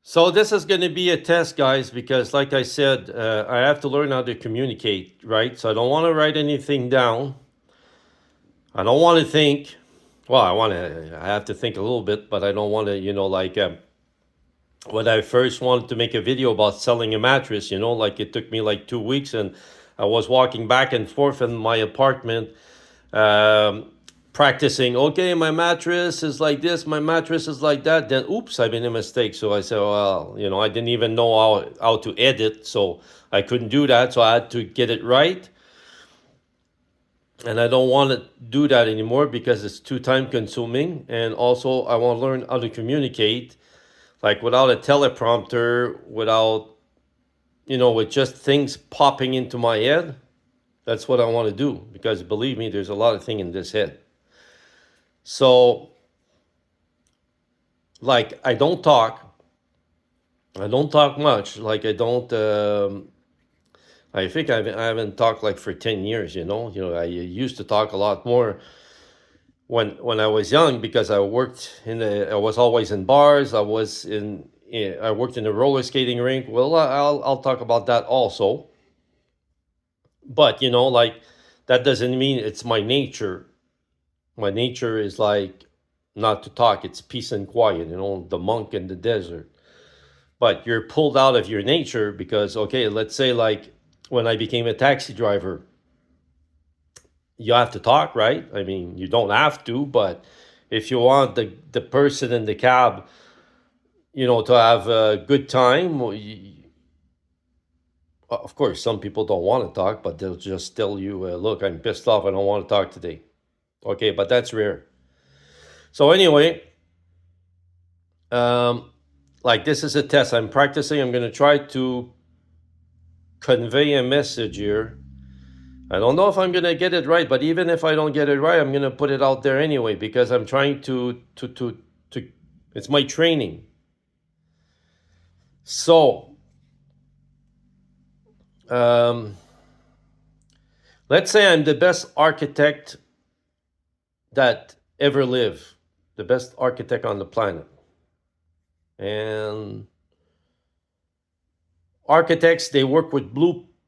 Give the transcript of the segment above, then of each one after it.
So this is going to be a test, guys, because like I said, I have to learn how to communicate, right? So I don't want to write anything down. I don't want to think. Well, I have to think a little bit, but I don't want to, when I first wanted to make a video about selling a mattress, like it took me like 2 weeks and I was walking back and forth in my apartment, um, practicing. Okay, my mattress is like this, my mattress is like that. Then, oops, I made a mistake. So I said, well, I didn't even know how to edit, so I couldn't do that. So I had to get it right, and I don't want to do that anymore because it's too time consuming. And also, I want to learn how to communicate, like without a teleprompter, without with just things popping into my head. That's what I want to do because believe me, there's a lot of things in this head. So, like, I don't talk. I don't talk much. Like, I don't. I think I haven't talked like for 10 years. I used to talk a lot more when I was young because I worked I was always in bars. I worked in a roller skating rink. Well, I'll talk about that also. But like that doesn't mean it's my nature. My nature is like not to talk. It's peace and quiet. The monk in the desert. But you're pulled out of your nature because, okay, let's say like when I became a taxi driver, you have to talk, right? I mean, you don't have to, but if you want the person in the cab, to have a good time, of course, some people don't want to talk, but they'll just tell you, look, I'm pissed off. I don't want to talk today. Okay, but that's rare. So anyway, um, like this is a test. I'm practicing. I'm going to try to convey a message here. I don't know if I'm gonna get it right, but even if I don't get it right, I'm gonna put it out there anyway because I'm trying to. It's my training. So, um, let's say I'm the best architect that ever lived, the best architect on the planet, and architects they work with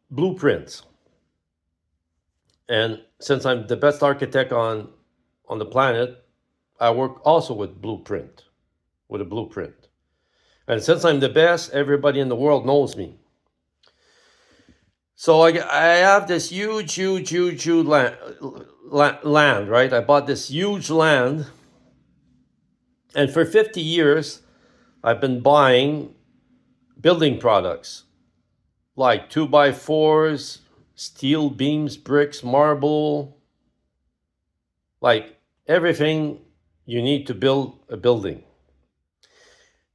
blueprints. And since I'm the best architect on the planet, I work also with with a blueprint. And since I'm the best, everybody in the world knows me. So I have this huge land, right? I bought this huge land, and for 50 years, I've been buying building products like 2x4s, steel beams, bricks, marble, like everything you need to build a building.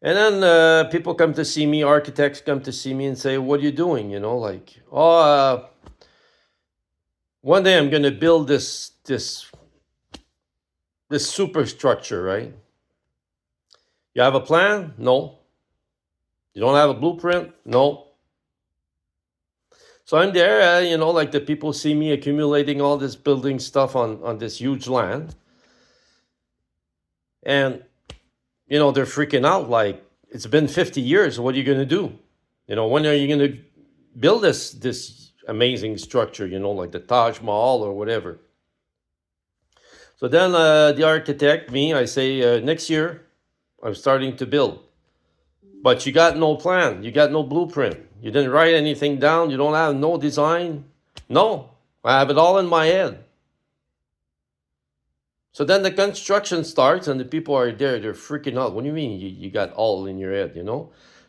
And then people come to see me, architects come to see me and say, what are you doing? One day I'm going to build this superstructure, right? You have a plan? No. You don't have a blueprint? No. So I'm there, like the people see me accumulating all this building stuff on this huge land. And, they're freaking out like, it's been 50 years. What are you going to do? When are you going to build this amazing structure, like the Taj Mahal or whatever? So then the architect, me, I say, next year, I'm starting to build. But you got no plan. You got no blueprint. You didn't write anything down. You don't have no design. No, I have it all in my head. So then the construction starts and the people are there. They're freaking out. What do you mean you got all in your head,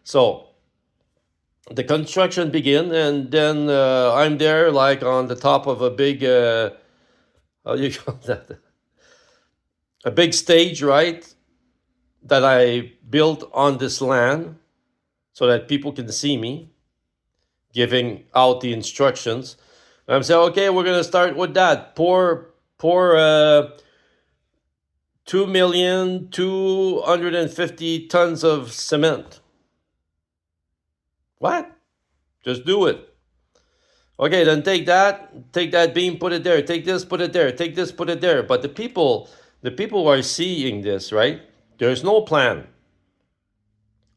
So the construction begin, and then I'm there like on the top of a big, how do you call that? A big stage, right? That I built on this land so that people can see me giving out the instructions. And I'm saying, okay, we're gonna start with that. Pour 2,250 tons of cement. What? Just do it. Okay, then take that beam, put it there. Take this, put it there. Take this, put it there. But the people are seeing this, right? There's no plan.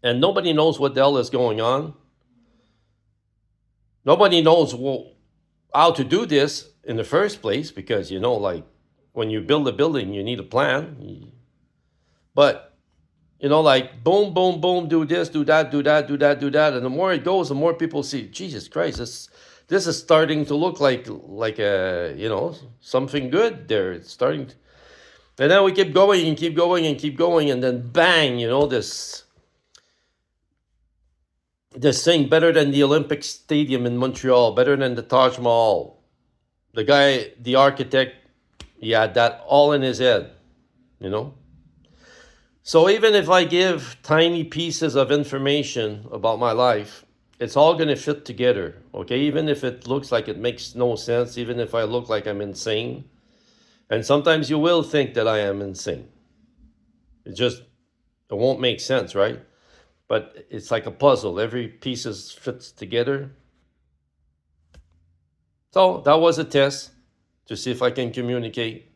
and nobody knows what the hell is going on. Nobody knows how to do this in the first place, because like when you build a building, you need a plan. But like boom, boom, boom, do this, do that, do that, do that, do that, and the more it goes, the more people see, Jesus Christ, this is starting to look like a something good. There, it's starting, and then we keep going and keep going and keep going, and then bang, this thing better than the Olympic Stadium in Montreal, better than the Taj Mahal. The guy, the architect, he had that all in his head, So even if I give tiny pieces of information about my life, it's all going to fit together, okay? Even if it looks like it makes no sense, even if I look like I'm insane. And sometimes you will think that I am insane. It won't make sense, right? But it's like a puzzle. Every piece fits together. So that was a test to see if I can communicate.